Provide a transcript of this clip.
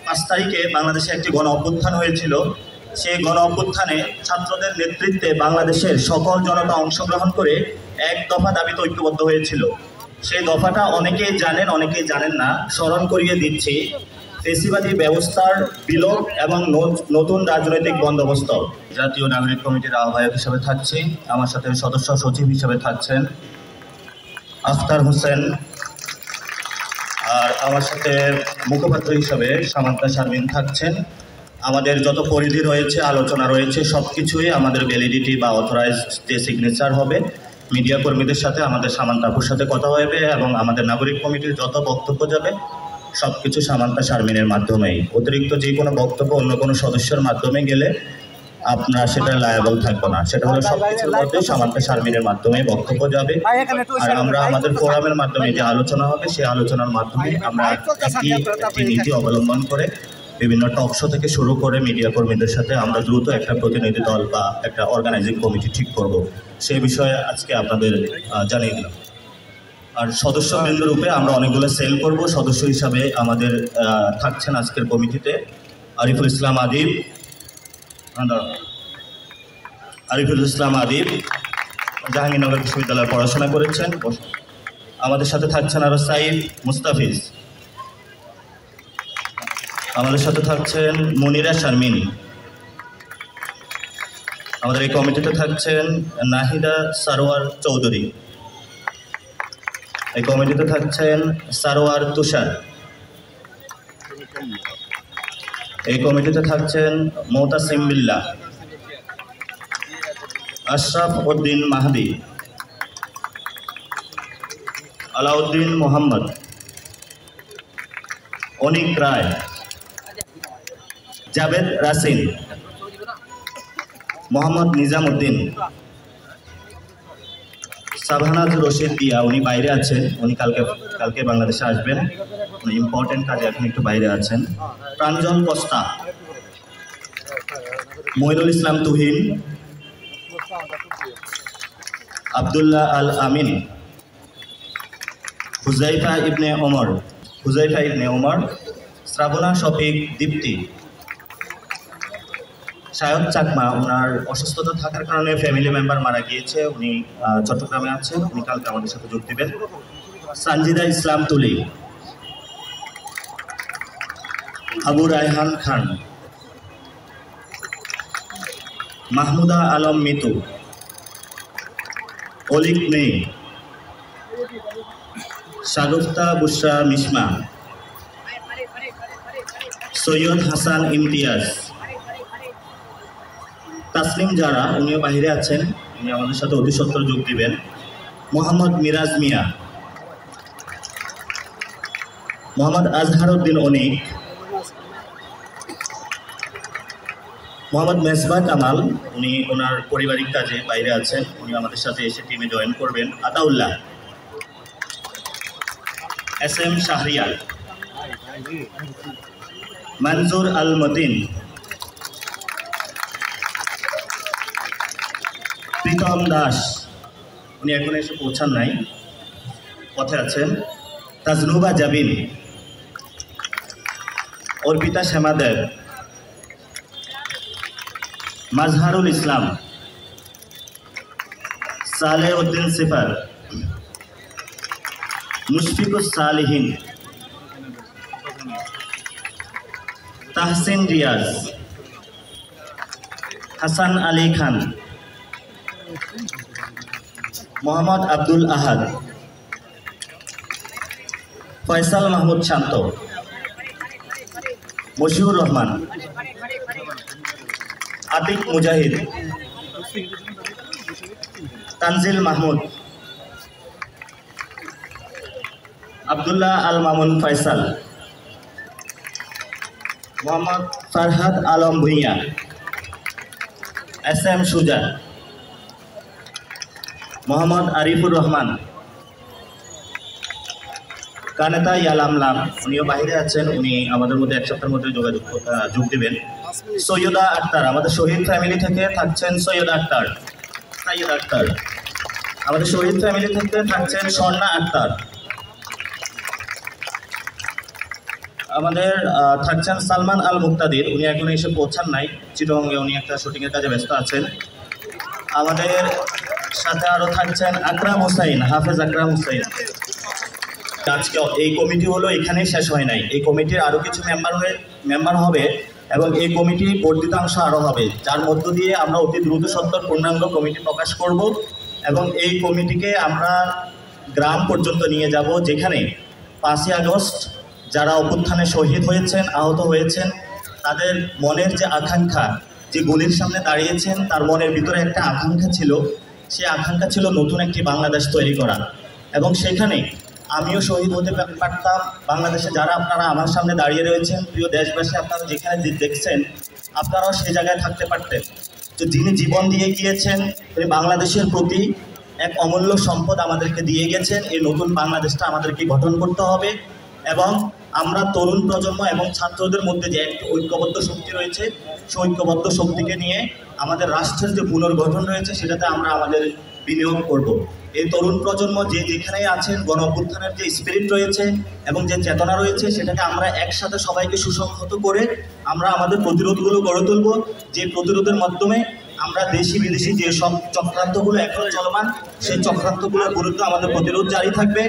5 তারিখে বাংলাদেশে একটি গণ অভ্যুত্থান হয়েছিল। সেই গণ অভ্যুত্থানে ছাত্রদের নেতৃত্বে বাংলাদেশের সকল জনতা অংশগ্রহণ করে এক দফা দাবিতে ঐক্যবদ্ধ হয়েছিল। সেই দফাটা অনেকেই জানেন, অনেকেই জানেন না। স্মরণ করিয়ে দিচ্ছি, ফেসিবাদী ব্যবস্থার বিলোপ এবং নতুন রাজনৈতিক বন্দোবস্ত। জাতীয় নাগরিক কমিটির আহ্বায়ক হিসেবে থাকছি, আমার সাথে সদস্য সচিব হিসেবে থাকছেন আখতার হোসেন, আর আমার সাথে মুখপাত্র হিসাবে সামান্তা শারমিন থাকছেন। আমাদের যত পরিধি রয়েছে, আলোচনা রয়েছে, সব কিছুই আমাদের ভ্যালিডিটি বা অথরাইজড যে সিগনেচার হবে, মিডিয়া কর্মীদের সাথে আমাদের সামান্তা আপুর সাথে কথা হবে এবং আমাদের নাগরিক কমিটির যত বক্তব্য যাবে সব কিছু সামান্তা শারমিনের মাধ্যমেই। অতিরিক্ত যে কোনো বক্তব্য অন্য কোনো সদস্যের মাধ্যমে গেলে আপনারা সেটা লায়াবল থাকবো না। সেটা হলো সব কিছুর মধ্যে সামান্তা শারমিনের মাধ্যমে বক্তব্য যাবে। আর আমরা আমাদের ফোরামের মাধ্যমে যে আলোচনা হবে, সেই আলোচনার মাধ্যমে আমরা একটি নীতি অবলম্বন করে বিভিন্ন টক শো থেকে শুরু করে মিডিয়া কর্মীদের সাথে আমরা দ্রুত একটা প্রতিনিধি দল বা একটা অর্গানাইজিং কমিটি ঠিক করব, সেই বিষয়ে আজকে আপনাদের জানিয়ে দিলাম। আর সদস্যবৃন্দ রূপে আমরা অনেকগুলো সেল করব। সদস্য হিসাবে আমাদের থাকছেন আজকের কমিটিতে আরিফুল ইসলাম আদিব, জাহাঙ্গীরনগর বিশ্ববিদ্যালয়ে পড়াশোনা করেছেন। আমাদের সাথে থাকছেন আরো সাইদ মুস্তাফিজ, আমাদের সাথে থাকছেন মনিরা শারমিন, আমাদের এই কমিটিতে থাকছেন নাহিদা সারোয়ার চৌধুরী, এই কমিটিতে থাকছেন সারোয়ার তুষার, এই কমিটিতে থাকছেন মোতাসিম বিল্লাহ, আশরাফ উদ্দিন মাহদি, আলাউদ্দিন মোহাম্মদ, অনিক রায়, জাবেদ রাসিন, মোহাম্মদ নিজামউদ্দিন, সাভানাজ রশিদ দিয়া, উনি বাইরে আছেন, উনি কালকে বাংলাদেশে আসবেন, উনি ইম্পর্টেন্ট কাজে এখন একটু বাইরে আছেন। প্রাঞ্জল কস্তা, মইনুল ইসলাম তুহিন, আব্দুল্লাহ আল আমিন, হুজাইফা ইবনে ওমর, শ্রাবণা শফিক দীপ্তি, শায়দ চাকমা, ওনার অসুস্থতা থাকার কারণে ফ্যামিলি মেম্বার মারা গিয়েছে, উনি চট্টগ্রামে আছেন, উনি কালকে আমাদের সাথে যোগ দেবেন। সানজিদা ইসলাম তুলি, আবু রায়হান খান, মাহমুদা আলম মিতু, অলিক নেই, শাগুফতা বুশরা মিশমা, সৈয়দ হাসান ইমতিয়াজ, তাসলিম জারা, উনিও বাহিরে আছেন, উনি আমাদের সাথে অতি সত্বর যোগ দিবেন। মোহাম্মদ মিরাজ মিয়া, মোহাম্মদ আজহারউদ্দিন অনিক, মোহাম্মদ মেসবা কামাল, উনি ওনার পারিবারিক কাজে বাইরে আছেন, উনি আমাদের সাথে এসে টিমে জয়েন করবেন। আতাউল্লাহ, এস এম শাহরিয়ার, মনজুর আল মতিন, প্রীতম দাস, উনি এখন এসে পৌঁছান নাই, পথে আছেন। তাজনুবা জাবিন, অর্পিতা শ্যামাদেব, মাজহারুল ইসলাম, সালেহ উদ্দিন সিফার, মুশফিকুস সালিহিন, তাহসিন রিয়াজ, হাসান আলী খান, মোহাম্মদ আব্দুল আহাদ, ফয়সাল মাহমুদ শান্ত, মশিউর রহমান, আতিক মুজাহিদ, তানজিল মাহমুদ, আব্দুল্লাহ আল মামুন ফয়সাল, মোহাম্মদ ফারহাদ আলম ভুঁইয়া, এস এম সুজা, মোহাম্মদ আরিফুর রহমান, কানেতা ইয়ালামলাম, উনিও বাহিরে আছেন, উনি আমাদের মধ্যে এক সপ্তাহের মধ্যে যোগ দেবেন। সৈয়দা আক্তার, আমাদের শহীদ ফ্যামিলি থেকে থাকছেন সৈয়দা আক্তার, আমাদের শহীদ ফ্যামিলি থেকে থাকছেন স্বর্ণা আক্তার, আমাদের থাকছেন সালমান আল মুক্তাদির, উনি এখনো এসে পৌঁছান নাই, চিটংয়ে উনি একটা শুটিংয়ের কাজে ব্যস্ত আছেন। আমাদের সাথে আরও থাকছেন আকরাম হোসাইন, হাফেজ আকরাম হোসাইন। আজকে এই কমিটি হলো এখানেই শেষ হয় নাই, এই কমিটির আরও কিছু মেম্বার হবে এবং এই কমিটি বর্ধিতাংশ আরও হবে, যার মধ্য দিয়ে আমরা অতি দ্রুত সত্তর পূর্ণাঙ্গ কমিটি প্রকাশ করব এবং এই কমিটিকে আমরা গ্রাম পর্যন্ত নিয়ে যাব, যেখানে 5ই আগস্ট যারা অভ্যুত্থানে শহীদ হয়েছেন, আহত হয়েছেন, তাদের মনের যে আকাঙ্ক্ষা, যে গুলির সামনে দাঁড়িয়েছেন, তার মনের ভিতরে একটা আকাঙ্ক্ষা ছিল, সেই আকাঙ্ক্ষা ছিল নতুন একটি বাংলাদেশ তৈরি করা। এবং সেখানে আমিও শহীদ হতে পারতাম। বাংলাদেশে যারা আপনারা আমার সামনে দাঁড়িয়ে রয়েছেন, প্রিয় দেশবাসী, আপনারা যেখানে দেখছেন, আপনারাও সেই জায়গায় থাকতে পারতেন। তো যিনি জীবন দিয়ে গিয়েছেন, তিনি বাংলাদেশের প্রতি এক অমূল্য সম্পদ আমাদেরকে দিয়ে গেছেন। এই নতুন বাংলাদেশটা আমাদেরকে গঠন করতে হবে এবং আমরা তরুণ প্রজন্ম এবং ছাত্রদের মধ্যে যে একটি ঐক্যবদ্ধ শক্তি রয়েছে, সেই ঐক্যবদ্ধ শক্তিকে নিয়ে আমাদের রাষ্ট্রের যে পুনর্গঠন রয়েছে, সেটাতে আমরা আমাদের বিনিয়োগ করব। এই তরুণ প্রজন্ম যে যেখানেই আছেন, গণ অভ্যুত্থানের যে স্পিরিট রয়েছে এবং যে চেতনা রয়েছে, সেটাকে আমরা একসাথে সবাইকে সুসংহত করে আমরা আমাদের প্রতিরোধগুলো গড়ে তুলব, যে প্রতিরোধের মাধ্যমে আমরা দেশি বিদেশি যে সব চক্রান্তগুলো এখনো চলমান, সেই চক্রান্তগুলোর বিরুদ্ধে আমাদের প্রতিরোধ জারি থাকবে।